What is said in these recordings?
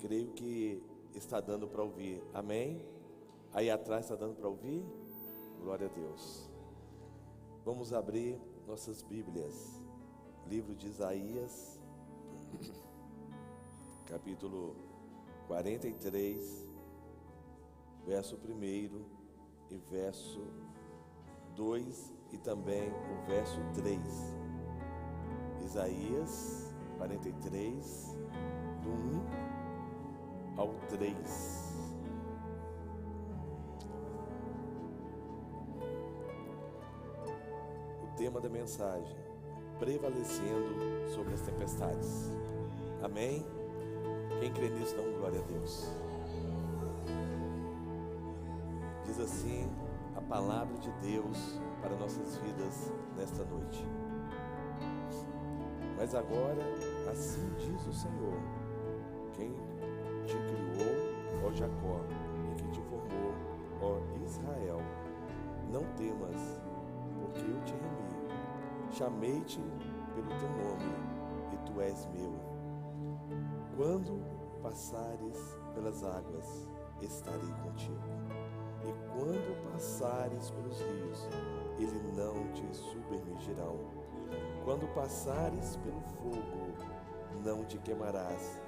creio que está dando para ouvir, amém? Aí atrás está dando para ouvir? Glória a Deus. Vamos abrir nossas Bíblias, livro de Isaías, capítulo 43, verso 1 e verso 2 e também o verso 3. Isaías 43, do 1 ao 3. O tema da mensagem: prevalecendo sobre as tempestades. Amém? Quem crê nisso, dá um glória a Deus. Diz assim a palavra de Deus para nossas vidas nesta noite. Mas agora, assim diz o Senhor, quem te criou, ó Jacó, e que te formou, ó Israel: não temas, porque eu te remi, chamei-te pelo teu nome, e tu és meu. Quando passares pelas águas, estarei contigo, e quando passares pelos rios, eles não te submergirão. Quando passares pelo fogo, não te queimarás,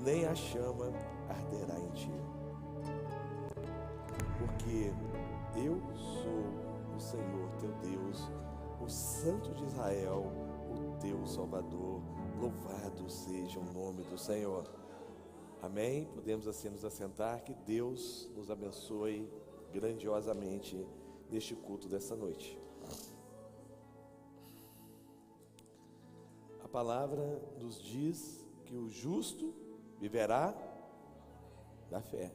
nem a chama arderá em ti. Porque eu sou o Senhor teu Deus, o Santo de Israel, o teu Salvador. Louvado seja o nome do Senhor. Amém? Podemos assim nos assentar. Que Deus nos abençoe grandiosamente neste culto dessa noite. A palavra nos diz que o justo viverá da fé.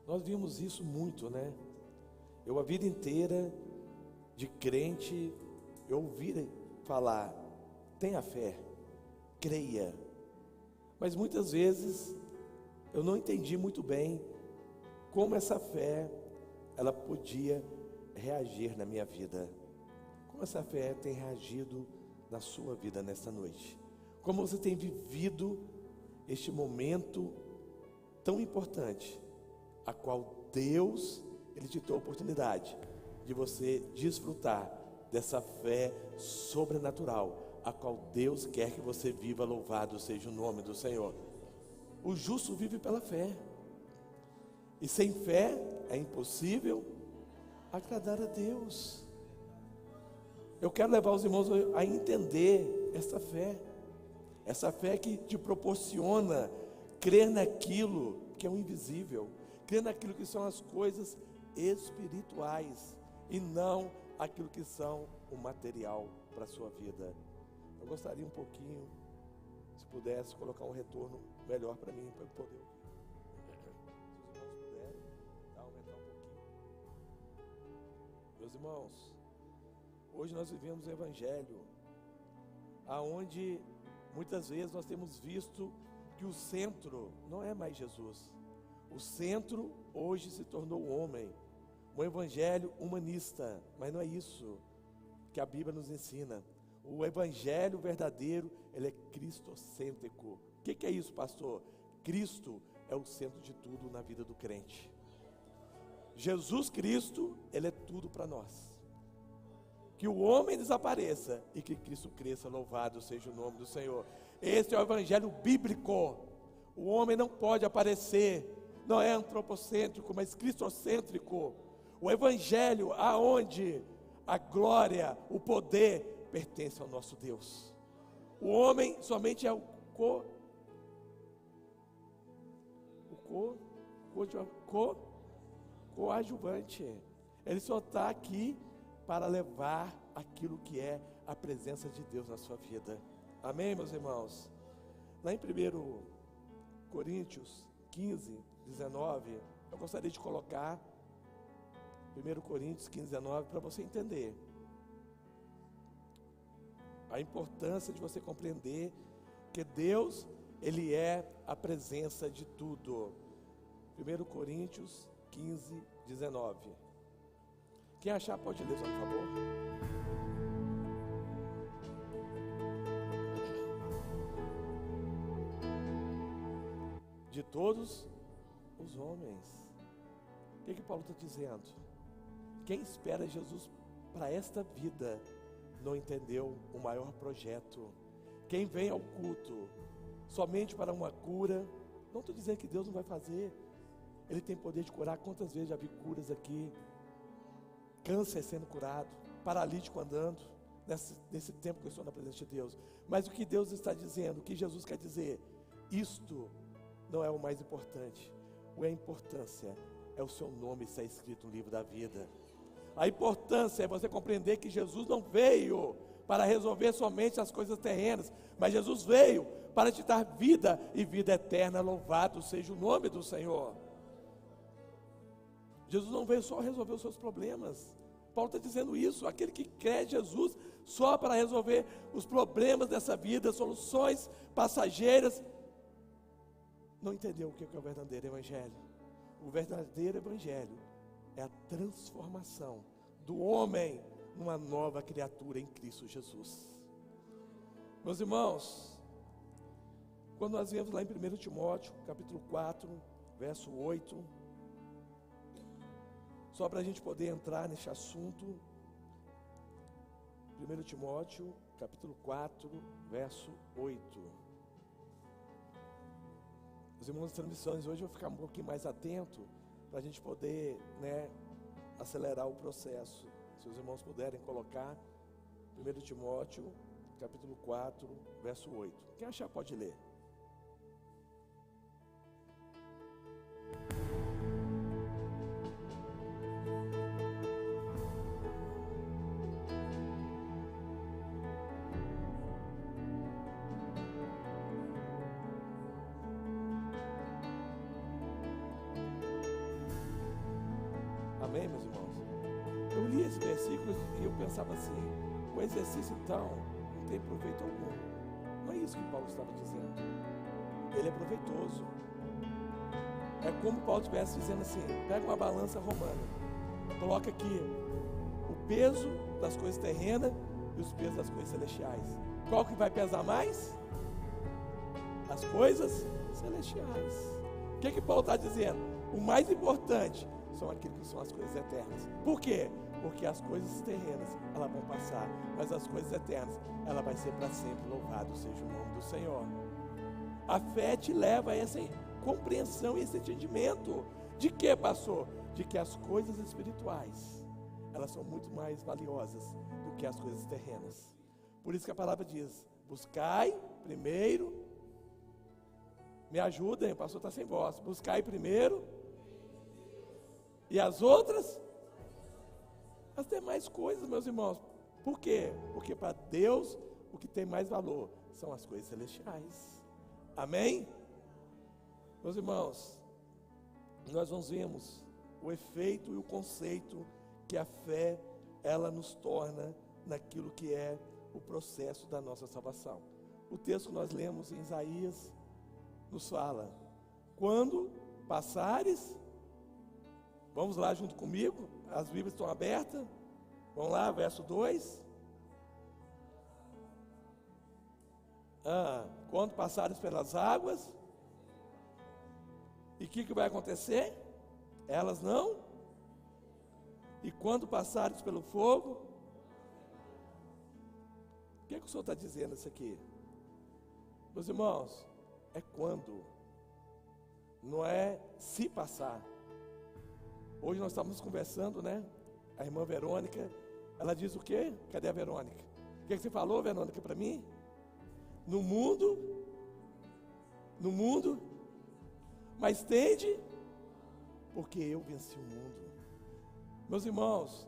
Nós vimos isso muito, né? Eu a vida inteira de crente, eu ouvi falar: tenha fé, creia. Mas muitas vezes eu não entendi muito bem como essa fé ela podia reagir na minha vida. Como essa fé tem reagido na sua vida nesta noite. Como você tem vivido este momento tão importante, a qual Deus, Ele te deu a oportunidade de você desfrutar dessa fé sobrenatural, a qual Deus quer que você viva. Louvado seja o nome do Senhor. O justo vive pela fé, e sem fé é impossível agradar a Deus. Eu quero levar os irmãos a entender essa fé que te proporciona crer naquilo que é o invisível, crer naquilo que são as coisas espirituais e não aquilo que são o material para a sua vida. Eu gostaria um pouquinho, se pudesse, colocar um retorno melhor para mim, para eu poder ouvir. Se os irmãos puderem, aumentar um pouquinho. Meus irmãos, hoje nós vivemos o Evangelho, aonde muitas vezes nós temos visto que o centro não é mais Jesus. O centro hoje se tornou o homem. Um Evangelho humanista, mas não é isso que a Bíblia nos ensina. O Evangelho verdadeiro, ele é cristocêntrico. O que é isso, pastor? Cristo é o centro de tudo na vida do crente. Jesus Cristo, ele é tudo para nós. Que o homem desapareça e que Cristo cresça. Louvado seja o nome do Senhor. Esse é o Evangelho bíblico. O homem não pode aparecer, não é antropocêntrico, mas cristocêntrico. O Evangelho aonde a glória, o poder pertence ao nosso Deus. O homem somente é o coadjuvante. Ele só está aqui para levar aquilo que é a presença de Deus na sua vida. Amém, meus irmãos? Lá em 1 Coríntios 15, 19, eu gostaria de colocar 1 Coríntios 15, 19, para você entender a importância de você compreender que Deus, Ele é a presença de tudo. 1 Coríntios 15, 19. Quem achar pode ler, por favor. De todos os homens. O que Paulo está dizendo? Quem espera Jesus para esta vida não entendeu o maior projeto. Quem vem ao culto somente para uma cura, não estou dizendo que Deus não vai fazer, Ele tem poder de curar. Quantas vezes já vi curas aqui, câncer sendo curado, paralítico andando, nesse tempo que eu estou na presença de Deus. Mas o que Deus está dizendo, o que Jesus quer dizer, isto não é o mais importante. A importância é o seu nome estar escrito no livro da vida. A importância é você compreender que Jesus não veio para resolver somente as coisas terrenas, mas Jesus veio para te dar vida e vida eterna. Louvado seja o nome do Senhor. Jesus não veio só resolver os seus problemas. Paulo está dizendo isso. Aquele que crê em Jesus só para resolver os problemas dessa vida, soluções passageiras, não entendeu o que é o verdadeiro evangelho. O verdadeiro evangelho é a transformação do homem numa nova criatura em Cristo Jesus. Meus irmãos, quando nós vemos lá em 1 Timóteo, capítulo 4, verso 8, só para a gente poder entrar nesse assunto, 1 Timóteo, capítulo 4, verso 8. Os irmãos das transmissões, hoje eu vou ficar um pouquinho mais atento, para a gente poder, acelerar o processo. Se os irmãos puderem colocar 1 Timóteo, capítulo 4, verso 8. Quem achar pode ler. Amém, meus irmãos? Eu li esse versículo e eu pensava assim, o exercício então não tem proveito algum. Não é isso que Paulo estava dizendo. Ele é proveitoso. É como Paulo estivesse dizendo assim, pega uma balança romana, coloca aqui o peso das coisas terrenas e os pesos das coisas celestiais. Qual que vai pesar mais? As coisas celestiais. O que Paulo está dizendo? O mais importante são aquilo que são as coisas eternas. Por quê? Porque as coisas terrenas, elas vão passar, mas as coisas eternas, ela vai ser para sempre. Louvado seja o nome do Senhor. A fé te leva a essa compreensão e esse entendimento. De que, pastor? De que as coisas espirituais, elas são muito mais valiosas do que as coisas terrenas. Por isso que a palavra diz, buscai primeiro, me ajudem, o pastor está sem voz, buscai primeiro, e as outras, as demais coisas, meus irmãos. Por quê? Porque para Deus, o que tem mais valor são as coisas celestiais. Amém? Meus irmãos, nós vemos o efeito e o conceito que a fé, ela nos torna naquilo que é o processo da nossa salvação. O texto que nós lemos em Isaías nos fala, quando passares, vamos lá junto comigo, as Bíblias estão abertas, vamos lá, verso 2. Quando passares pelas águas, e o que vai acontecer? Elas não. E quando passares pelo fogo, o que o Senhor está dizendo isso aqui? Meus irmãos, é quando, não é se passar. Hoje nós estávamos conversando, a irmã Verônica, ela diz o quê? Cadê a Verônica? O que você falou, Verônica, para mim? No mundo, mas tende, porque eu venci o mundo. Meus irmãos,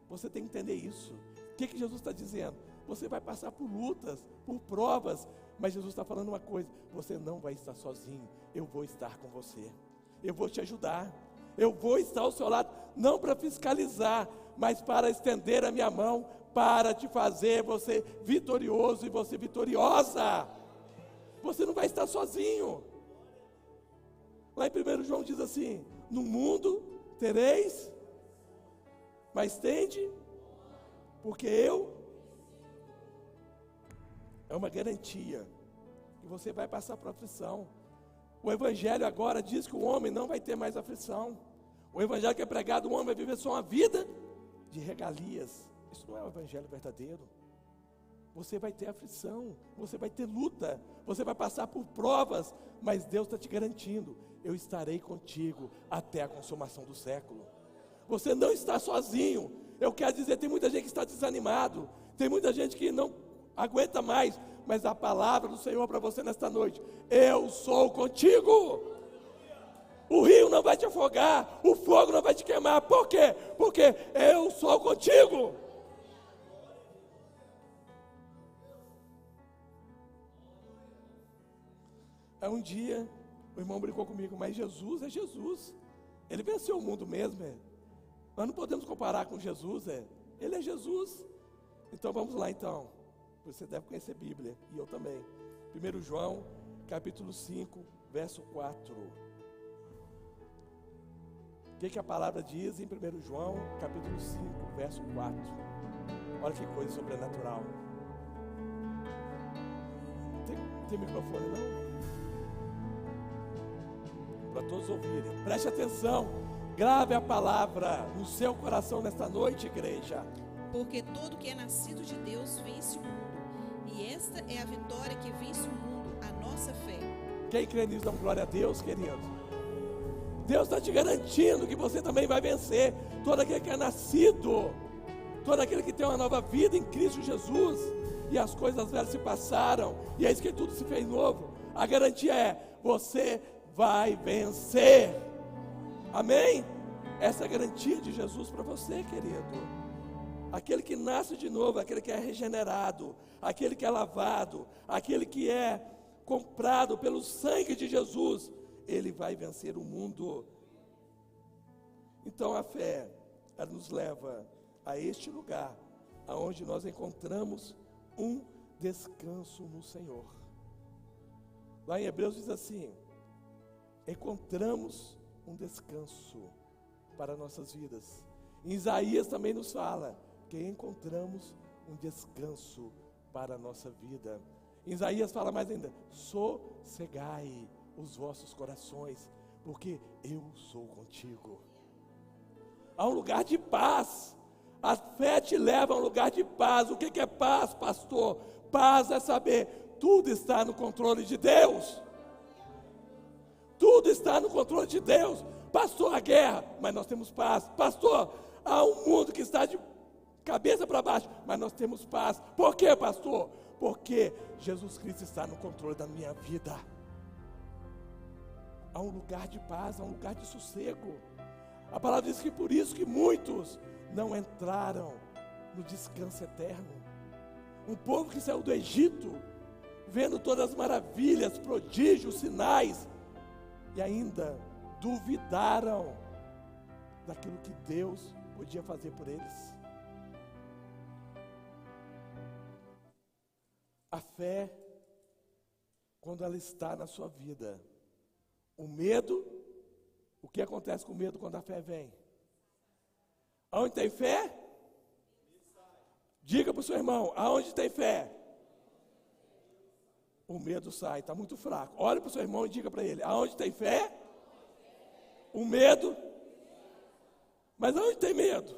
você tem que entender isso. O que Jesus está dizendo? Você vai passar por lutas, por provas, mas Jesus está falando uma coisa, você não vai estar sozinho, eu vou estar com você, eu vou te ajudar, eu vou estar ao seu lado, não para fiscalizar, mas para estender a minha mão, para te fazer você vitorioso e você vitoriosa. Você não vai estar sozinho. Lá em 1 João diz assim, no mundo tereis, mas tende, porque é uma garantia que você vai passar por aflição. O evangelho agora diz que o homem não vai ter mais aflição. O evangelho que é pregado, o homem vai viver só uma vida de regalias. Isso não é o evangelho verdadeiro. Você vai ter aflição, você vai ter luta, você vai passar por provas, mas Deus está te garantindo: eu estarei contigo até a consumação do século. Você não está sozinho. Eu quero dizer, tem muita gente que está desanimado, tem muita gente que não aguenta mais, mas a palavra do Senhor para você nesta noite: eu sou contigo. O rio não vai te afogar, o fogo não vai te queimar. Por quê? Porque eu sou contigo. Aí um dia, o irmão brincou comigo: mas Jesus é Jesus. Ele venceu o mundo mesmo, Nós não podemos comparar com Jesus, Ele é Jesus. Então vamos lá então. Você deve conhecer a Bíblia, e eu também. 1 João, capítulo 5, verso 4. O que a palavra diz em 1 João, capítulo 5, verso 4? Olha que coisa sobrenatural. Tem microfone não? Para todos ouvirem. Preste atenção. Grave a palavra no seu coração nesta noite, igreja. Porque todo que é nascido de Deus vence o mundo. E esta é a vitória que vence o mundo, a nossa fé. Quem crê nisso, dá glória a Deus, querido. Deus está te garantindo que você também vai vencer. Todo aquele que é nascido, todo aquele que tem uma nova vida em Cristo Jesus, e as coisas velhas se passaram, e eis que tudo se fez novo. A garantia é: você vai vencer. Amém? Essa é a garantia de Jesus para você, querido. Aquele que nasce de novo, aquele que é regenerado, aquele que é lavado, aquele que é comprado pelo sangue de Jesus, ele vai vencer o mundo. Então a fé, ela nos leva a este lugar, aonde nós encontramos um descanso no Senhor. Lá em Hebreus diz assim: encontramos um descanso para nossas vidas. Em Isaías também nos fala que encontramos um descanso para a nossa vida. Em Isaías fala mais ainda: sossegai os vossos corações, porque eu sou contigo. Há um lugar de paz. A fé te leva a um lugar de paz. O que é paz, pastor? Paz é saber: tudo está no controle de Deus. Tudo está no controle de Deus. Pastor, a guerra, mas nós temos paz. Pastor, há um mundo que está de cabeça para baixo, mas nós temos paz. Por quê, pastor? Porque Jesus Cristo está no controle da minha vida. Há um lugar de paz, há um lugar de sossego. A palavra diz que por isso que muitos não entraram no descanso eterno. Um povo que saiu do Egito, vendo todas as maravilhas, prodígios, sinais, e ainda duvidaram daquilo que Deus podia fazer por eles. A fé, quando ela está na sua vida, o medo, o que acontece com o medo quando a fé vem? Aonde tem fé? Diga para o seu irmão: aonde tem fé? O medo sai, está muito fraco. Olhe para o seu irmão e diga para ele: aonde tem fé? O medo. Mas aonde tem medo?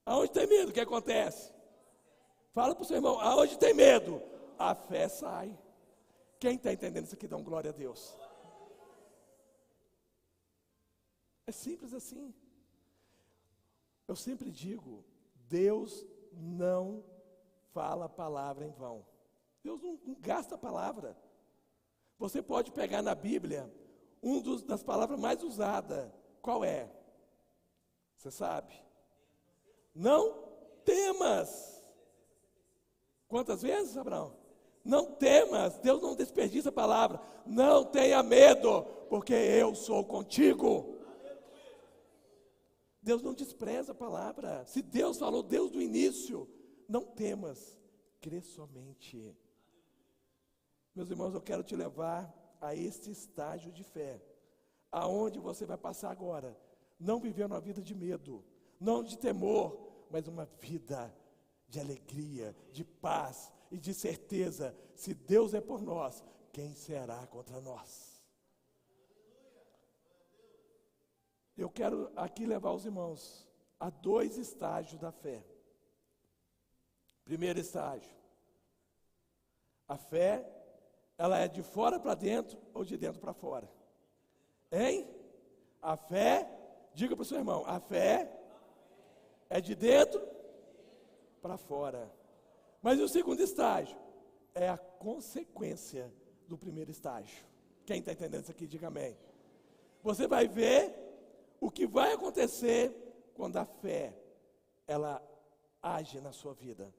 Aonde tem medo, o que acontece? Fala para o seu irmão: aonde tem medo? A fé sai. Quem está entendendo isso aqui, dá glória a Deus. É simples assim. Eu sempre digo: Deus não fala a palavra em vão. Deus não gasta a palavra. Você pode pegar na Bíblia das palavras mais usadas. Qual é? Você sabe? Não temas. Quantas vezes, Abraão? Não temas. Deus não desperdiça a palavra. Não tenha medo, porque eu sou contigo. Deus não despreza a palavra. Se Deus falou desde o início: não temas, crê somente. Meus irmãos, eu quero te levar a este estágio de fé, aonde você vai passar agora, não vivendo uma vida de medo, não de temor, mas uma vida de alegria, de paz e de certeza. Se Deus é por nós, quem será contra nós? Eu quero aqui levar os irmãos a 2 estágios da fé. Primeiro estágio, a fé, ela é de fora para dentro ou de dentro para fora? Hein? A fé, diga para o seu irmão, a fé é de dentro para fora. Mas o segundo estágio é a consequência do primeiro estágio. Quem está entendendo isso aqui, diga amém. Você vai ver o que vai acontecer quando a fé, ela age na sua vida.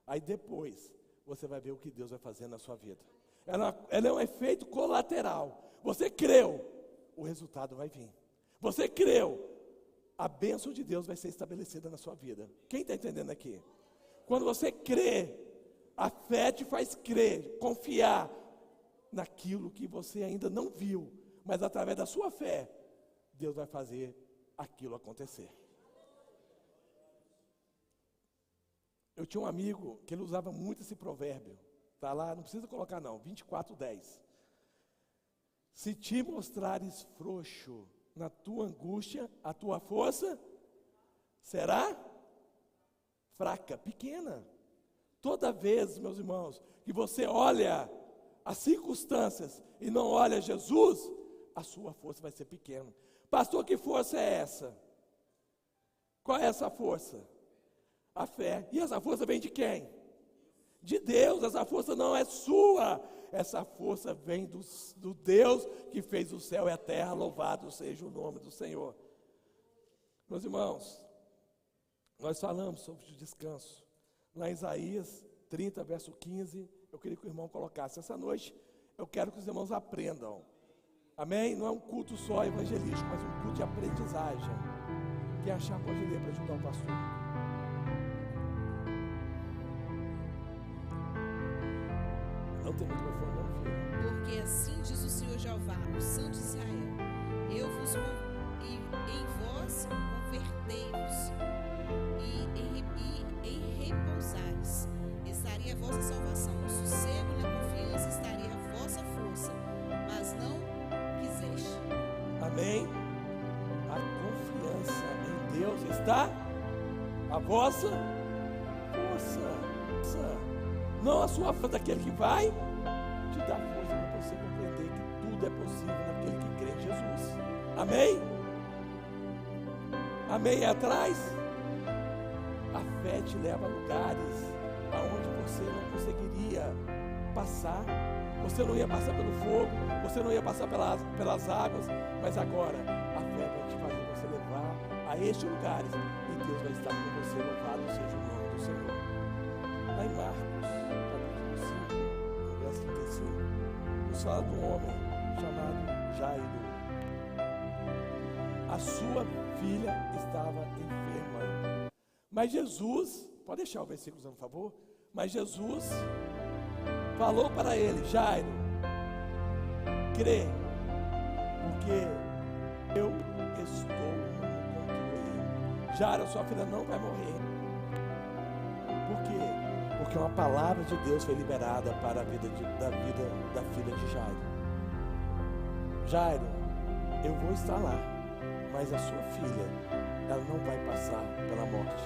Aí depois, você vai ver o que Deus vai fazer na sua vida. Ela é um efeito colateral. Você creu, o resultado vai vir. Você creu, a bênção de Deus vai ser estabelecida na sua vida. Quem está entendendo aqui? Quando você crê, a fé te faz crer, confiar naquilo que você ainda não viu, mas através da sua fé, Deus vai fazer aquilo acontecer. Eu tinha um amigo que ele usava muito esse provérbio. Está lá, não precisa colocar não, 24:10. Se te mostrares frouxo na tua angústia, a tua força será fraca, pequena. Toda vez, meus irmãos, que você olha as circunstâncias e não olha Jesus, a sua força vai ser pequena. Pastor, que força é essa? Qual é essa força? A fé. E essa força vem de quem? De Deus. Essa força não é sua. Essa força vem do Deus que fez o céu e a terra. Louvado seja o nome do Senhor. Meus irmãos, nós falamos sobre o descanso. Lá em Isaías 30, verso 15, eu queria que o irmão colocasse. Essa noite, eu quero que os irmãos aprendam. Amém? Não é um culto só evangelístico, mas um culto de aprendizagem. Quem achar pode ler para ajudar o pastor. Não tem microfone, não, filho. Porque assim diz o Senhor Jeová, o Santo de Israel: eu vos em vós convertei-vos, e em repousares estaria a vossa salvação, no sossego e na confiança estaria a vossa força, mas não quiseste. Amém? A confiança em Deus está a vossa força. Não a sua força daquele que vai te dar força para você compreender que tudo é possível naquele que crê em Jesus. Amém? Amém? E atrás, a fé te leva a lugares aonde você não conseguiria passar. Você não ia passar pelo fogo, você não ia passar pelas águas, mas agora a fé vai te fazer você levar a estes lugares e Deus vai estar com você. Louvado seja o nome do Senhor. Lá em Marcos, capítulo 5, verso 35, nos fala de um homem chamado Jairo. A sua filha estava enferma. Mas Jesus, pode deixar o versículo, por favor? Mas Jesus falou para ele: Jairo, crê, porque eu estou no controle. Jairo, a sua filha não vai morrer. Por quê? Porque uma palavra de Deus foi liberada para a vida da filha de Jairo. Jairo, eu vou estar lá, mas a sua filha, ela não vai passar pela morte,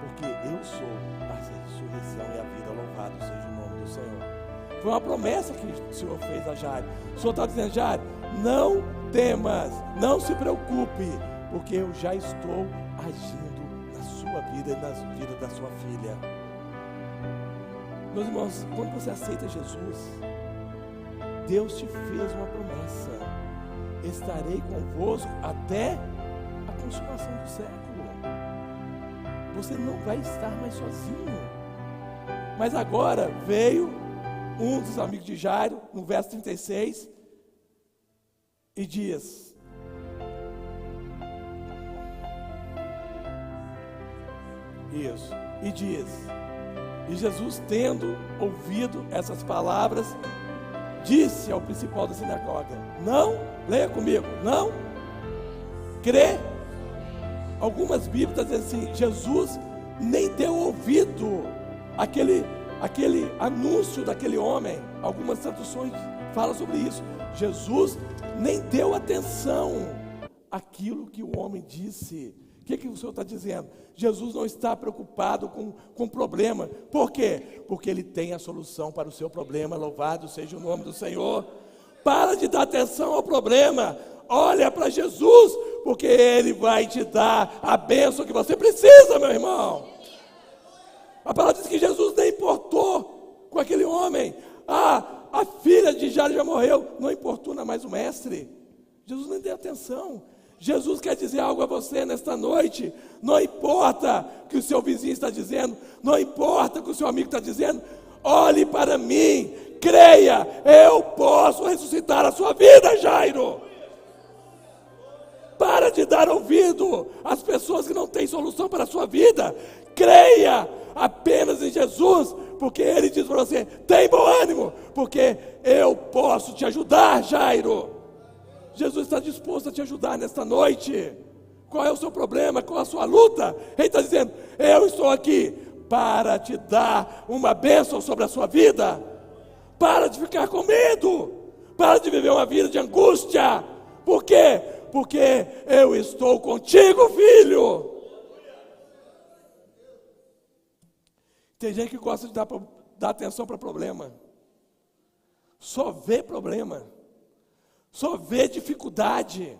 porque eu sou a ressurreição e a vida. Louvado seja o nome do Senhor. Foi uma promessa que o Senhor fez a Jairo. O Senhor está dizendo: Jairo, não temas, não se preocupe, porque eu já estou agindo na sua vida e na vida da sua filha. Meus irmãos, quando você aceita Jesus, Deus te fez uma promessa: estarei convosco até a consumação do século. Você não vai estar mais sozinho. Mas agora veio um dos amigos de Jairo, no verso 36, e diz: isso, e diz, e Jesus, tendo ouvido essas palavras, disse ao principal da sinagoga: não, leia comigo, não crê. Algumas Bíblias dizem assim: Jesus nem deu ouvido aquele anúncio daquele homem. Algumas traduções fala sobre isso. Jesus nem deu atenção àquilo que o homem disse. O que o Senhor está dizendo? Jesus não está preocupado com o problema. Por quê? Porque Ele tem a solução para o seu problema. Louvado seja o nome do Senhor. Para de dar atenção ao problema. Olha para Jesus, porque Ele vai te dar a bênção que você precisa, meu irmão. A palavra diz que Jesus nem importou com aquele homem. A filha de Jairo já morreu, não importuna mais o mestre. Jesus nem deu atenção. Jesus quer dizer algo a você nesta noite. Não importa o que o seu vizinho está dizendo, não importa o que o seu amigo está dizendo, olhe para mim, creia, eu posso ressuscitar a sua vida, Jairo. Para de dar ouvido às pessoas que não têm solução para a sua vida. Creia apenas em Jesus, porque Ele diz para você: tem bom ânimo, porque eu posso te ajudar, Jairo. Jesus está disposto a te ajudar nesta noite. Qual é o seu problema? Qual é a sua luta? Ele está dizendo: eu estou aqui para te dar uma bênção sobre a sua vida. Para de ficar com medo. Para de viver uma vida de angústia. Por quê? Porque eu estou contigo, filho. Tem gente que gosta de dar atenção para problema. Só vê problema. Só vê dificuldade.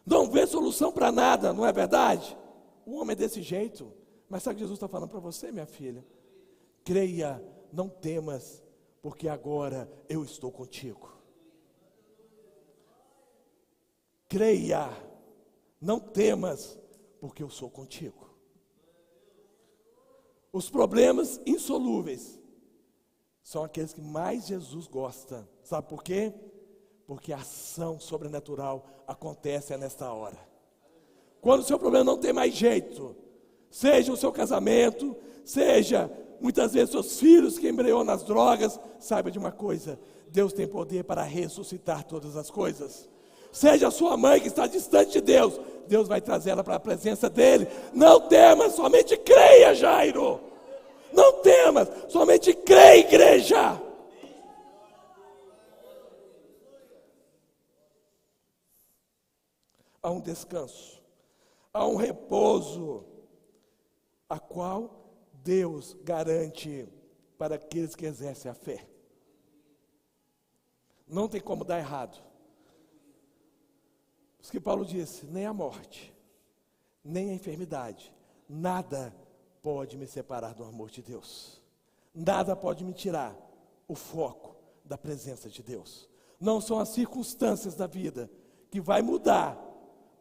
Não vê solução para nada, não é verdade? O homem é desse jeito. Mas sabe o que Jesus está falando para você, minha filha? Creia, não temas, porque agora eu estou contigo. Creia, não temas, porque eu sou contigo. Os problemas insolúveis são aqueles que mais Jesus gosta. Sabe por quê? Porque a ação sobrenatural acontece nesta hora. Quando o seu problema não tem mais jeito, seja o seu casamento, seja muitas vezes seus filhos que embreou nas drogas, saiba de uma coisa: Deus tem poder para ressuscitar todas as coisas. Seja a sua mãe que está distante de Deus, Deus vai trazer ela para a presença dEle. Não temas, somente creia, Jairo. Não temas, somente creia, igreja. Há um descanso, há um repouso, a qual Deus garante para aqueles que exercem a fé. Não tem como dar errado. Por isso que Paulo disse: nem a morte, nem a enfermidade, nada pode me separar do amor de Deus. Nada pode me tirar o foco da presença de Deus. Não são as circunstâncias da vida que vai mudar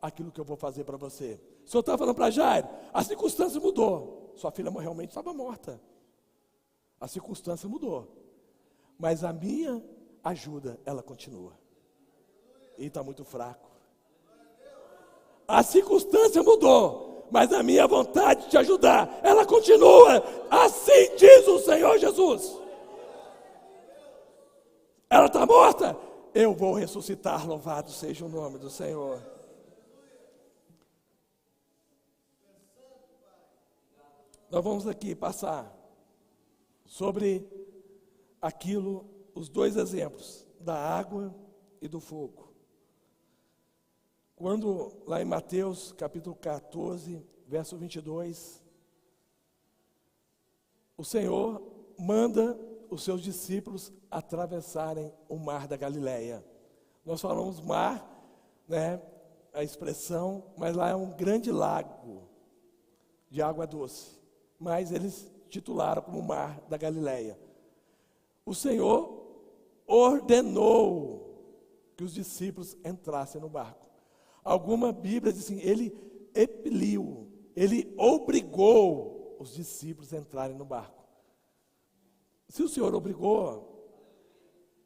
aquilo que eu vou fazer para você. O Senhor estava falando para Jairo, a circunstância mudou. Sua filha realmente estava morta. A circunstância mudou. Mas a minha ajuda, ela continua. E está muito fraco. A circunstância mudou, mas a minha vontade de te ajudar, ela continua. Assim diz o Senhor Jesus. Ela está morta? Eu vou ressuscitar, louvado seja o nome do Senhor. Nós vamos aqui passar sobre aquilo, os dois exemplos, da água e do fogo. Quando lá em Mateus capítulo 14, verso 22, o Senhor manda os seus discípulos atravessarem o mar da Galileia. Nós falamos mar, né, a expressão, mas lá é um grande lago de água doce. Mas eles titularam como mar da Galileia. O Senhor ordenou que os discípulos entrassem no barco. Alguma Bíblia diz assim, ele expeliu, ele obrigou os discípulos a entrarem no barco. Se o Senhor obrigou,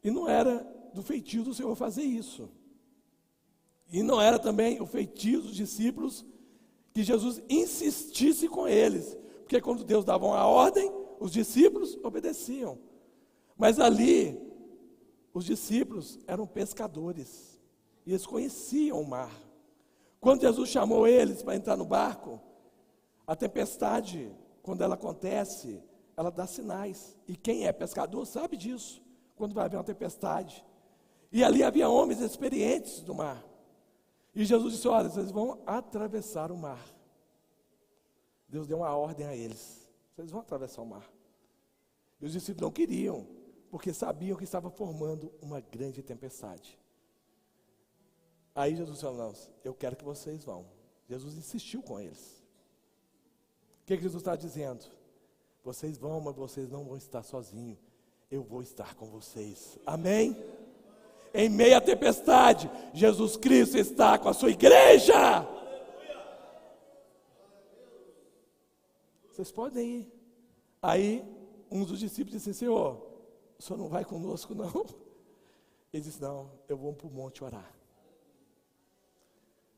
e não era do feitio do Senhor fazer isso. E não era também o feitio dos discípulos que Jesus insistisse com eles. Porque quando Deus dava uma ordem, os discípulos obedeciam. Mas ali, os discípulos eram pescadores. E eles conheciam o mar. Quando Jesus chamou eles para entrar no barco, a tempestade, quando ela acontece, ela dá sinais. E quem é pescador sabe disso. quando vai haver uma tempestade. E ali havia homens experientes no mar. E Jesus disse, olha, vocês vão atravessar o mar. Deus deu uma ordem a eles. Vocês vão atravessar o mar. E os discípulos não queriam, porque sabiam que estava formando uma grande tempestade. Aí Jesus falou, não, eu quero que vocês vão. Jesus insistiu com eles. O que Jesus está dizendo? Vocês vão, mas vocês não vão estar sozinhos. Eu vou estar com vocês. Amém? Em meio à tempestade, Jesus Cristo está com a sua igreja. Vocês podem ir. Aí, um dos discípulos disse, Senhor, o senhor não vai conosco não? Ele disse, não, eu vou para o monte orar.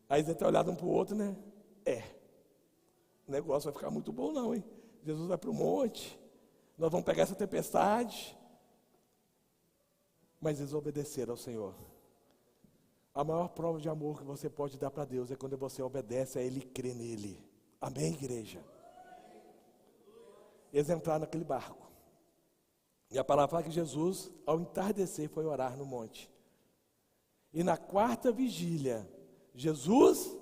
Aí eles até olharam um para o outro, né? O negócio vai ficar muito bom não, hein? Jesus vai para o monte, nós vamos pegar essa tempestade. Mas eles obedeceram ao Senhor. A maior prova de amor que você pode dar para Deus é quando você obedece a Ele e crê nele. Amém, igreja? Eles entraram naquele barco. E a palavra fala que Jesus, ao entardecer, foi orar no monte. E na quarta vigília, Jesus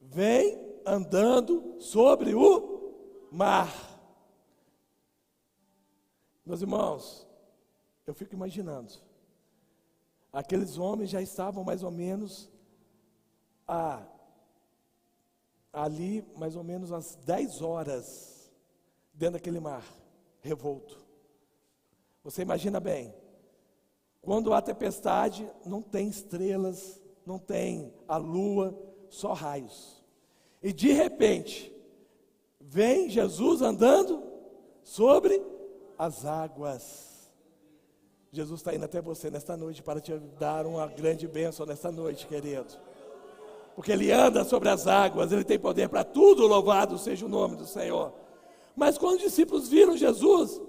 vem andando sobre o mar. Meus irmãos, eu fico imaginando. Aqueles homens já estavam mais ou menos ali, mais ou menos às 10 horas, dentro daquele mar revolto. Você imagina bem, quando há tempestade, não tem estrelas, não tem a lua, só raios. E de repente, vem Jesus andando sobre as águas. Jesus está indo até você nesta noite para te dar uma grande bênção nesta noite, querido. Porque Ele anda sobre as águas, Ele tem poder para tudo, louvado seja o nome do Senhor. Mas quando os discípulos viram Jesus,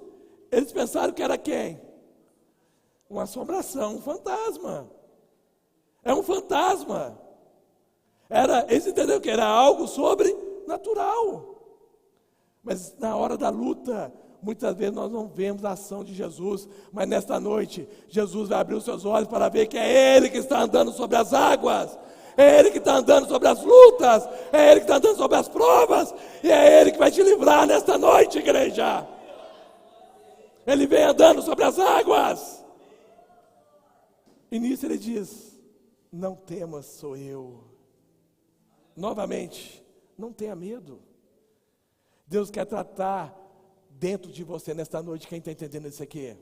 eles pensaram que era quem? Uma assombração, um fantasma. É um fantasma. Eles entenderam que era algo sobrenatural. Mas na hora da luta, muitas vezes nós não vemos a ação de Jesus, mas nesta noite, Jesus vai abrir os seus olhos para ver que é Ele que está andando sobre as águas, é Ele que está andando sobre as lutas, é Ele que está andando sobre as provas, e é Ele que vai te livrar nesta noite, igreja. Ele vem andando sobre as águas, e nisso Ele diz, não temas, sou eu. Novamente, não tenha medo. Deus quer tratar dentro de você nesta noite. Quem está entendendo isso aqui?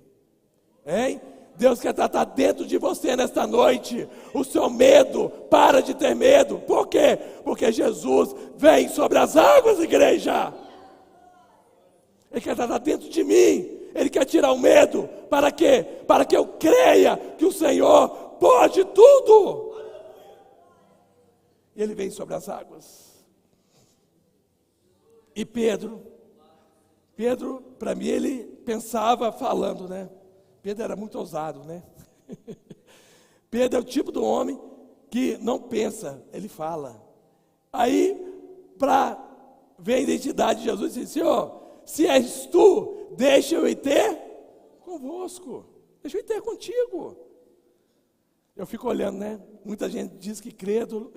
Hein? Deus quer tratar dentro de você nesta noite. O seu medo, para de ter medo. Por quê? Porque Jesus vem sobre as águas, igreja. Ele quer tratar dentro de mim. Ele quer tirar o medo. Para quê? Para que eu creia que o Senhor pode tudo. E Ele vem sobre as águas. E Pedro, para mim, ele pensava falando, né? Pedro era muito ousado, né? Pedro é o tipo do homem que não pensa, ele fala. Aí, para ver a identidade de Jesus, ele disse, Senhor, se és tu, deixa eu ir ter convosco. Deixa eu ir ter contigo. Eu fico olhando, né? Muita gente diz que Pedro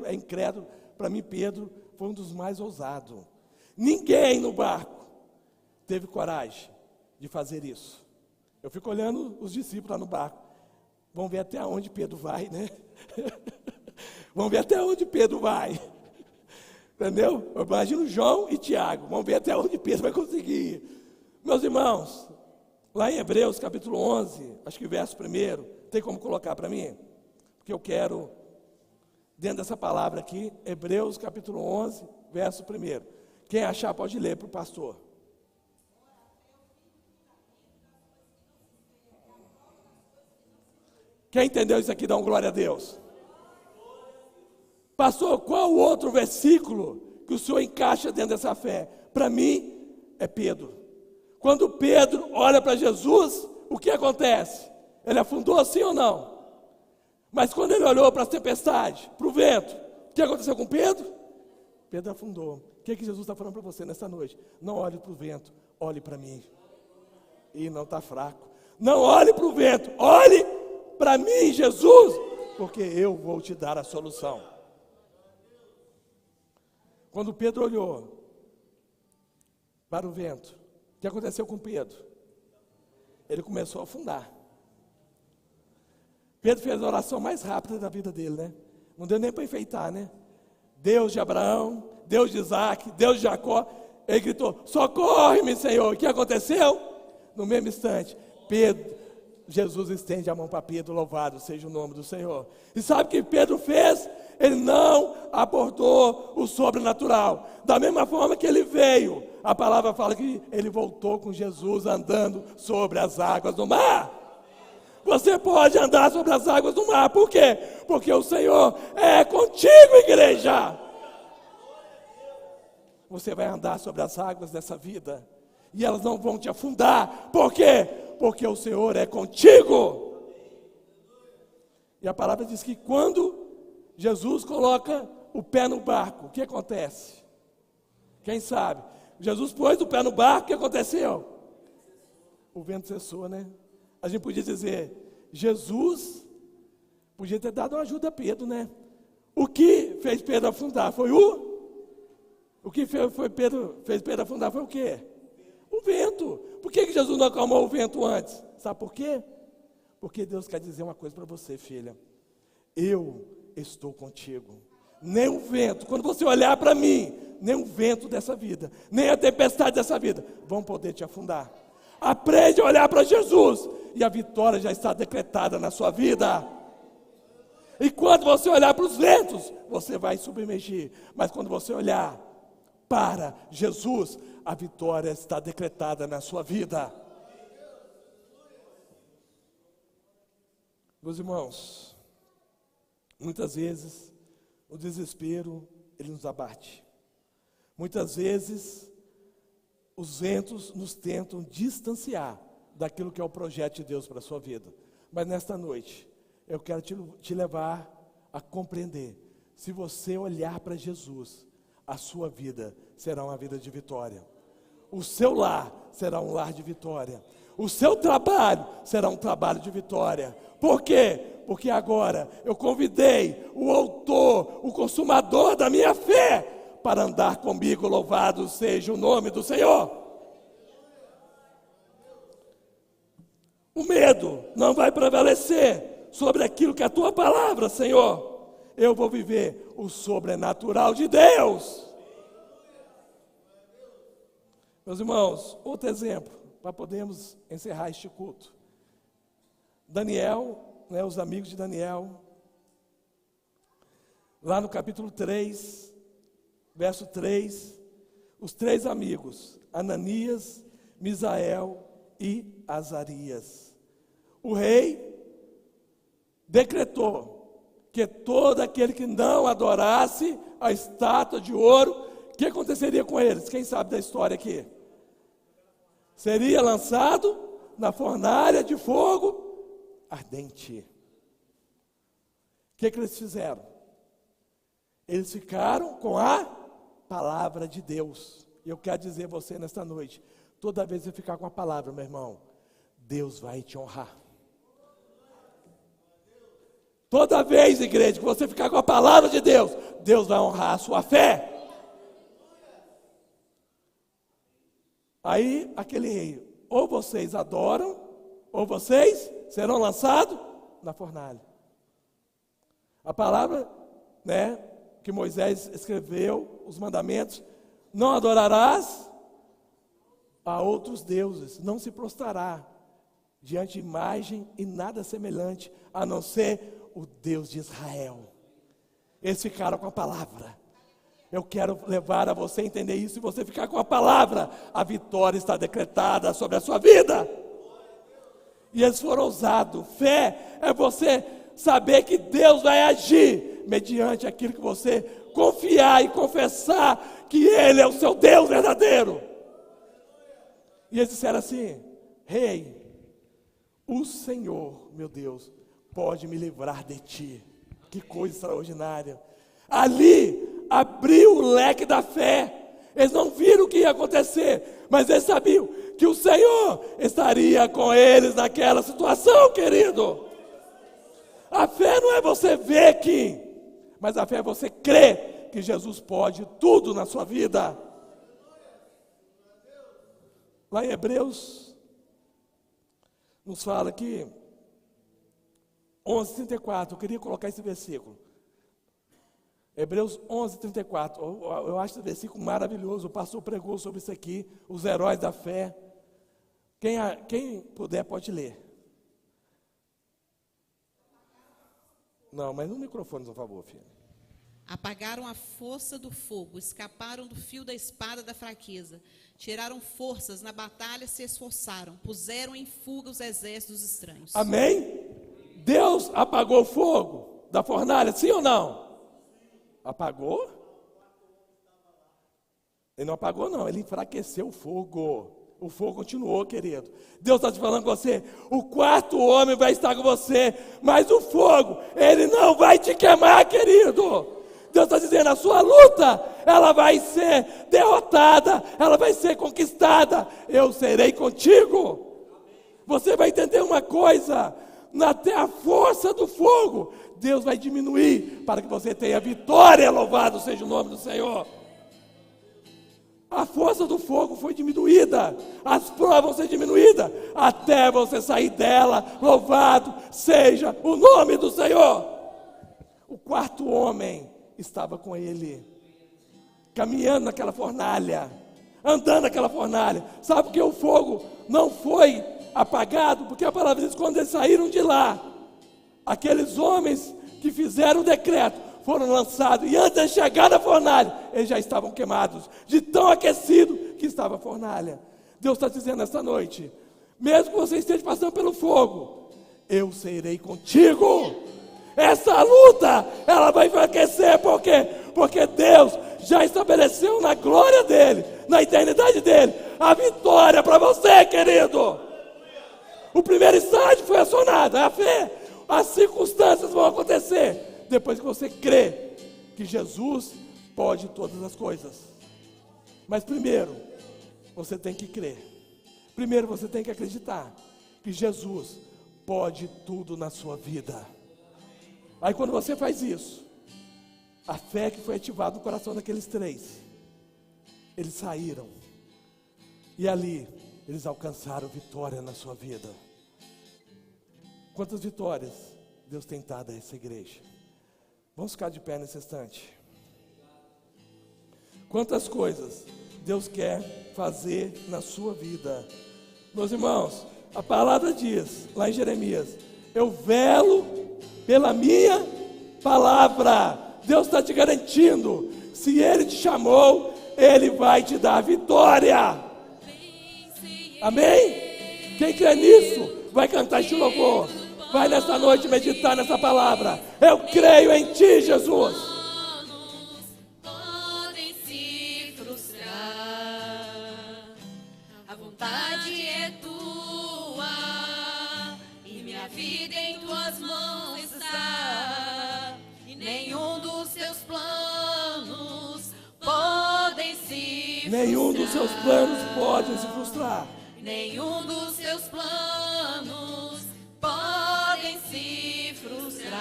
é incrédulo. Para mim, Pedro foi um dos mais ousados. Ninguém no barco teve coragem de fazer isso. Eu fico olhando os discípulos lá no barco. Vamos ver até onde Pedro vai, né? Vamos ver até onde Pedro vai. Entendeu? Eu imagino João e Tiago. Vamos ver até onde Pedro vai conseguir ir. Meus irmãos, lá em Hebreus capítulo 11, acho que verso 1, tem como colocar para mim? Porque eu quero, dentro dessa palavra aqui, Hebreus capítulo 11, verso 1. Quem achar pode ler para o pastor. Quem entendeu isso aqui, dá um glória a Deus. Pastor, qual o outro versículo que o senhor encaixa dentro dessa fé? Para mim, é Pedro. Quando Pedro olha para Jesus, o que acontece? Ele afundou assim ou não? Mas quando ele olhou para as tempestades, para o vento, o que aconteceu com Pedro? Pedro afundou. O que Jesus está falando para você nessa noite? Não olhe para o vento, olhe para mim. E não está fraco. Não olhe para o vento, olhe para mim, Jesus, porque eu vou te dar a solução. Quando Pedro olhou para o vento, o que aconteceu com Pedro? Ele começou a afundar. Pedro fez a oração mais rápida da vida dele, né? Não deu nem para enfeitar, né? Deus de Abraão, Deus de Isaac, Deus de Jacó. Ele gritou, socorre-me, Senhor. O que aconteceu? No mesmo instante, Jesus estende a mão para Pedro, louvado seja o nome do Senhor. E sabe o que Pedro fez? Ele não abordou o sobrenatural. Da mesma forma que ele veio, a palavra fala que ele voltou com Jesus andando sobre as águas do mar. Você pode andar sobre as águas do mar, por quê? Porque o Senhor é contigo, igreja. Você vai andar sobre as águas dessa vida, e elas não vão te afundar, por quê? Porque o Senhor é contigo. E a palavra diz que quando Jesus coloca o pé no barco, o que acontece? Quem sabe? Jesus pôs o pé no barco, o que aconteceu? O vento cessou, né? A gente podia dizer, Jesus podia ter dado uma ajuda a Pedro, né? O que fez Pedro afundar foi o que fez Pedro afundar foi o quê? O vento. Por que Jesus não acalmou o vento antes? Sabe por quê? Porque Deus quer dizer uma coisa para você, filha. Eu estou contigo. Nem o vento, quando você olhar para mim, nem o vento dessa vida, nem a tempestade dessa vida vão poder te afundar. Aprende a olhar para Jesus e a vitória já está decretada na sua vida. E quando você olhar para os ventos, você vai submergir. Mas quando você olhar para Jesus, a vitória está decretada na sua vida. Meus irmãos, muitas vezes o desespero ele nos abate. Muitas vezes os ventos nos tentam distanciar daquilo que é o projeto de Deus para a sua vida. Mas nesta noite, eu quero te levar a compreender. Se você olhar para Jesus, a sua vida será uma vida de vitória. O seu lar será um lar de vitória. O seu trabalho será um trabalho de vitória. Por quê? Porque agora eu convidei o autor, o consumador da minha fé, para andar comigo, louvado seja o nome do Senhor. O medo não vai prevalecer sobre aquilo que é a tua palavra, Senhor. Eu vou viver o sobrenatural de Deus. Meus irmãos, outro exemplo, para podermos encerrar este culto. Daniel, os amigos de Daniel, lá no capítulo 3, verso 3, os 3 amigos, Ananias, Misael e Azarias. O rei decretou que todo aquele que não adorasse a estátua de ouro, o que aconteceria com eles? Quem sabe da história aqui? Seria lançado na fornalha de fogo ardente. O que eles fizeram? Eles ficaram com a palavra de Deus. E eu quero dizer a você nesta noite, toda vez que você ficar com a palavra, meu irmão, Deus vai te honrar. Toda vez, igreja, que você ficar com a palavra de Deus, Deus vai honrar a sua fé. Aí, aquele rei, ou vocês adoram, ou vocês serão lançados na fornalha. A palavra, que Moisés escreveu, os mandamentos, não adorarás a outros deuses, não se prostrará diante de imagem e nada semelhante, a não ser o Deus de Israel. Eles ficaram com a palavra. Eu quero levar a você a entender isso. Se você ficar com a palavra, a vitória está decretada sobre a sua vida. E eles foram ousados. Fé é você saber que Deus vai agir mediante aquilo que você confiar e confessar que Ele é o seu Deus verdadeiro. E eles disseram assim: Rei, o Senhor, meu Deus, pode me livrar de ti. Que coisa extraordinária. Ali abriu o leque da fé. Eles não viram o que ia acontecer, mas eles sabiam que o Senhor estaria com eles naquela situação, querido. A fé não é você ver aqui, mas a fé é você crer que Jesus pode tudo na sua vida. Lá em Hebreus, nos fala que 11:34, eu queria colocar esse versículo. Hebreus 11:34, eu acho esse versículo maravilhoso. O pastor pregou sobre isso aqui, os heróis da fé. Quem puder pode ler. Não, mas no microfone, por favor, filho. Apagaram a força do fogo, escaparam do fio da espada da fraqueza, tiraram forças na batalha, se esforçaram, puseram em fuga os exércitos estranhos. Amém? Deus apagou o fogo da fornalha, sim ou não? Apagou? Ele não apagou não, ele enfraqueceu o fogo. O fogo continuou, querido. Deus está te falando com você, o quarto homem vai estar com você, mas o fogo, ele não vai te queimar, querido. Deus está dizendo, a sua luta, ela vai ser derrotada, ela vai ser conquistada, eu serei contigo. Você vai entender uma coisa, até a força do fogo, Deus vai diminuir, para que você tenha vitória, louvado seja o nome do Senhor. A força do fogo foi diminuída, as provas vão ser diminuídas, até você sair dela, louvado seja o nome do Senhor. O quarto homem estava com ele, caminhando naquela fornalha, andando naquela fornalha. Sabe por que o fogo não foi apagado? Porque a palavra diz, quando eles saíram de lá, aqueles homens que fizeram o decreto, foram lançados, e antes de chegar na fornalha, eles já estavam queimados, de tão aquecido que estava a fornalha. Deus está dizendo esta noite, mesmo que você esteja passando pelo fogo, eu serei contigo. Essa luta, ela vai enfraquecer, por quê? Porque Deus já estabeleceu na glória dele, na eternidade dele, a vitória para você, querido. O primeiro estágio foi acionado, é a fé. As circunstâncias vão acontecer depois que você crê que Jesus pode todas as coisas. Mas primeiro, você tem que crer. Primeiro você tem que acreditar que Jesus pode tudo na sua vida. Aí quando você faz isso, a fé que foi ativada no coração daqueles três, eles saíram. E ali, eles alcançaram vitória na sua vida. Quantas vitórias Deus tem dado a essa igreja? Vamos ficar de pé nesse instante. Quantas coisas Deus quer fazer na sua vida. Meus irmãos, a palavra diz, lá em Jeremias, eu velo pela minha palavra. Deus está te garantindo, se Ele te chamou, Ele vai te dar vitória. Amém? Quem crê nisso, vai cantar este louvor. Vai nessa noite meditar nessa palavra. Eu creio em Ti, Jesus. Podem se frustrar. A vontade é Tua e minha vida em Tuas mãos está. E nenhum dos Teus planos podem se frustrar. Nenhum dos seus planos pode se frustrar. Nenhum dos Teus planos podem se frustrar.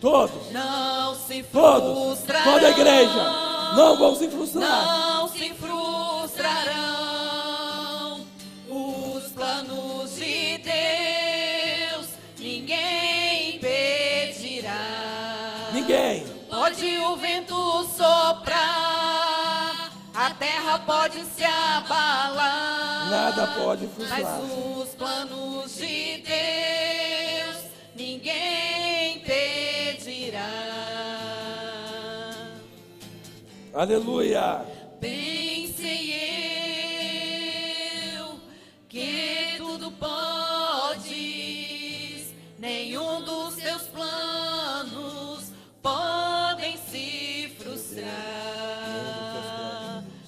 Todos. Não se Todos. frustrarão. Toda a igreja. Não vão se frustrar. Não se frustrarão os planos de Deus. Ninguém impedirá. Ninguém. Pode o vento soprar, a terra pode se abalar. Nada pode Mas frustrar. os planos de Deus ninguém impedirá. Aleluia. Bem sei eu que tudo podes, nenhum dos teus planos podem se frustrar.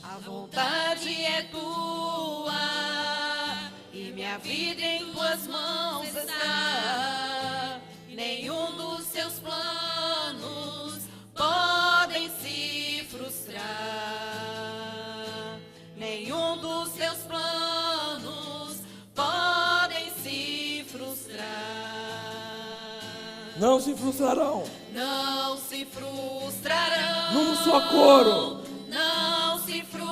A vontade é Tua e minha vida em Tuas mãos está. Nenhum dos Teus planos podem se não se frustrarão. Não se frustrarão. Num só coro. Não se frustrarão.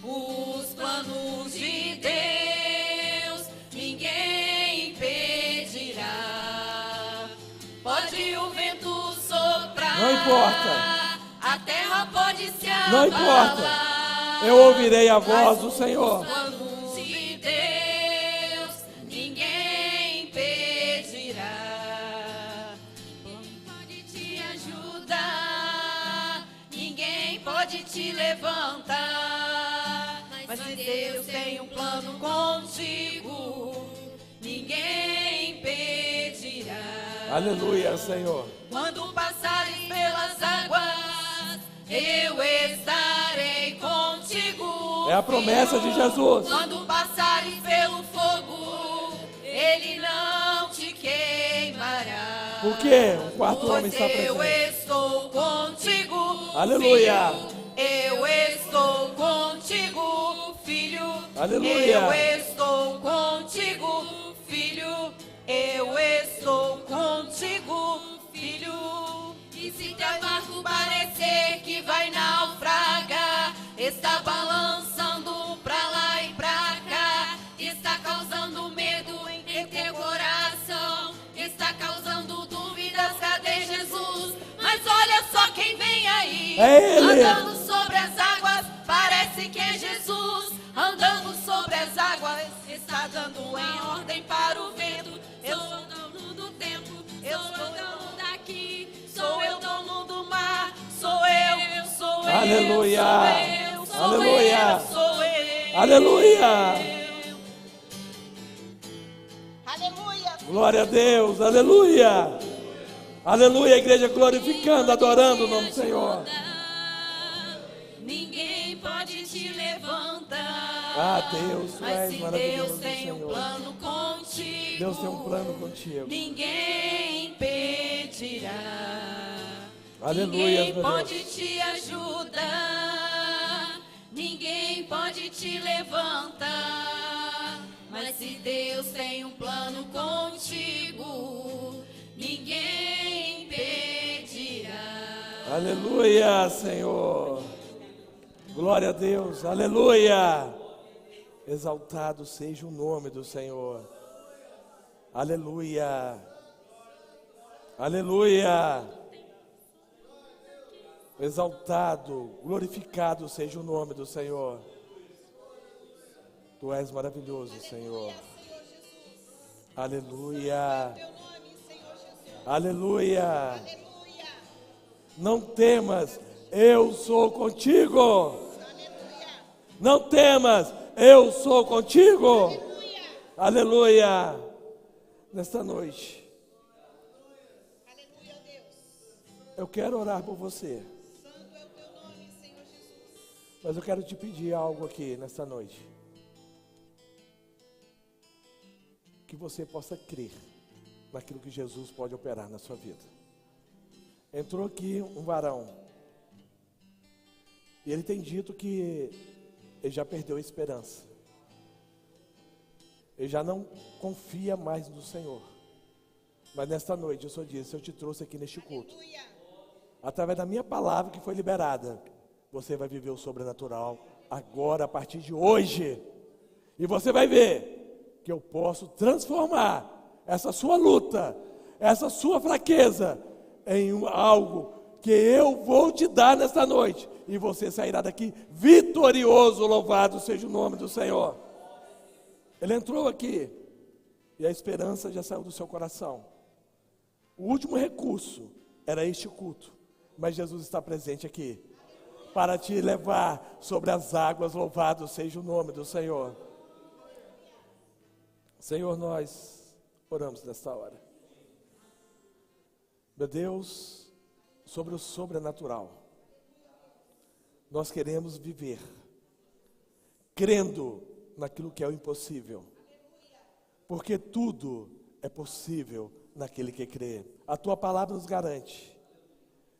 Os planos de Deus ninguém impedirá. Pode o vento soprar. Não importa. A terra pode se abalar. Não importa. Eu ouvirei a voz do Senhor. Os planos de Deus ninguém impedirá. Ninguém pode te ajudar. Ninguém pode te levantar. Mas se Deus tem um plano contigo, ninguém impedirá. Aleluia, Senhor. Quando passares pelas águas, eu estarei contigo. É a promessa de Jesus. Quando passares pelo fogo, ele não te queimará. Por quê? O quarto homem está Pois eu presente. estou contigo. Aleluia. Filho. Eu estou contigo, filho. Aleluia. Eu estou contigo, filho. Eu estou contigo, filho. E se teu barco parecer que vai naufragar, está balançando pra lá e pra cá, está causando medo em teu coração, está causando dúvidas, cadê Jesus? Mas olha só quem vem aí, É Ele. andando sobre as águas, parece que é Jesus, andando sobre as águas, está dando em ordem para o vento. Eu sou dono do tempo, eu sou dono daqui, sou eu dono do mar, sou eu, sou eu, Aleluia. sou eu, sou Aleluia. eu, sou eu. Aleluia. Aleluia. Glória a Deus. Aleluia. Aleluia, igreja glorificando, adorando o nome do Senhor. Ninguém pode te levantar. Ah, Deus, tu Mas és se maravilhoso, Deus tem um Senhor. plano contigo, Deus tem um plano contigo. ninguém impedirá. Aleluia, Ninguém meu pode Deus. te ajudar. Ninguém pode te levantar. Mas se Deus tem um plano contigo, ninguém impedirá. Aleluia, Senhor. Glória a Deus. Aleluia. Exaltado seja o nome do Senhor. Aleluia. Aleluia. Exaltado, glorificado seja o nome do Senhor. Tu és maravilhoso, Senhor. Aleluia. Aleluia. Não temas, eu sou contigo. Não temas, eu sou contigo. Aleluia. Nesta noite, eu quero orar por você. Mas eu quero te pedir algo aqui nesta noite. Que você possa crer naquilo que Jesus pode operar na sua vida. Entrou aqui um varão. E ele tem dito que ele já perdeu a esperança. Ele já não confia mais no Senhor. Mas nesta noite o Senhor disse: eu te trouxe aqui neste culto. Através da minha palavra que foi liberada, você vai viver o sobrenatural agora, a partir de hoje. E você vai ver que eu posso transformar essa sua luta, essa sua fraqueza, em algo que eu vou te dar nesta noite. E você sairá daqui vitorioso, louvado seja o nome do Senhor. Ele entrou aqui e a esperança já saiu do seu coração. O último recurso era este culto, mas Jesus está presente aqui para te levar sobre as águas, louvado seja o nome do Senhor. Senhor, nós oramos nesta hora. Meu Deus, sobre o sobrenatural, nós queremos viver crendo naquilo que é o impossível, porque tudo é possível naquele que crê. A tua palavra nos garante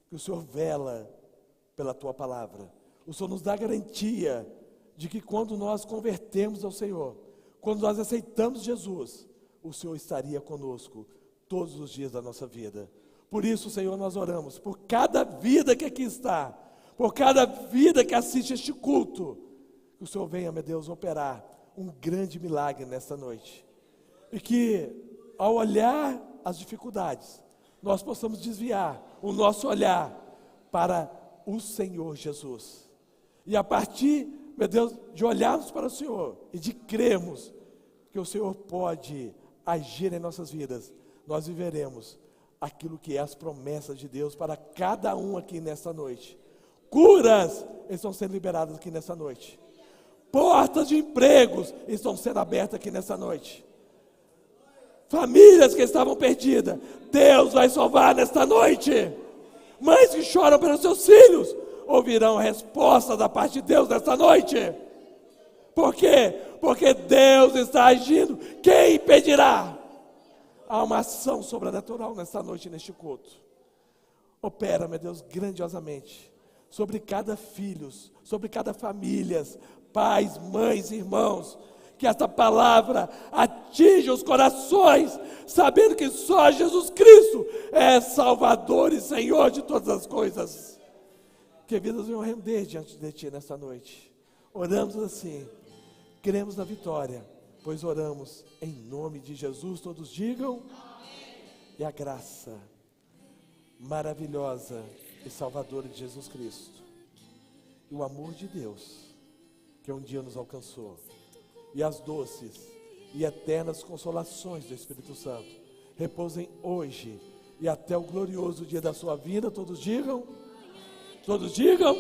que o Senhor vela pela tua palavra. O Senhor nos dá garantia de que quando nós convertemos ao Senhor, quando nós aceitamos Jesus o Senhor estaria conosco todos os dias da nossa vida. Por isso, Senhor, nós oramos por cada vida que aqui está, por cada vida que assiste este culto, que o Senhor venha, meu Deus, operar um grande milagre nesta noite. E que, ao olhar as dificuldades, nós possamos desviar o nosso olhar para o Senhor Jesus. E a partir, meu Deus, de olharmos para o Senhor e de crermos que o Senhor pode agir em nossas vidas, nós viveremos aquilo que é as promessas de Deus para cada um aqui nesta noite. Curas estão sendo liberadas aqui nessa noite. Portas de empregos estão sendo abertas aqui nessa noite. Famílias que estavam perdidas, Deus vai salvar nesta noite. Mães que choram pelos seus filhos, ouvirão a resposta da parte de Deus nesta noite. Por quê? Porque Deus está agindo. Quem impedirá? Há uma ação sobrenatural nesta noite, neste culto. Opera, meu Deus, grandiosamente sobre cada filho, sobre cada família, pais, mães, irmãos. Que esta palavra atinja os corações, sabendo que só Jesus Cristo é Salvador e Senhor de todas as coisas. Que vidas venham render diante de Ti nesta noite. Oramos assim, cremos na vitória, pois oramos em nome de Jesus. Todos digam amém. E a graça maravilhosa e salvadora de Jesus Cristo, e o amor de Deus, que um dia nos alcançou, e as doces e eternas consolações do Espírito Santo repousem hoje e até o glorioso dia da sua vinda. Todos digam, todos digam.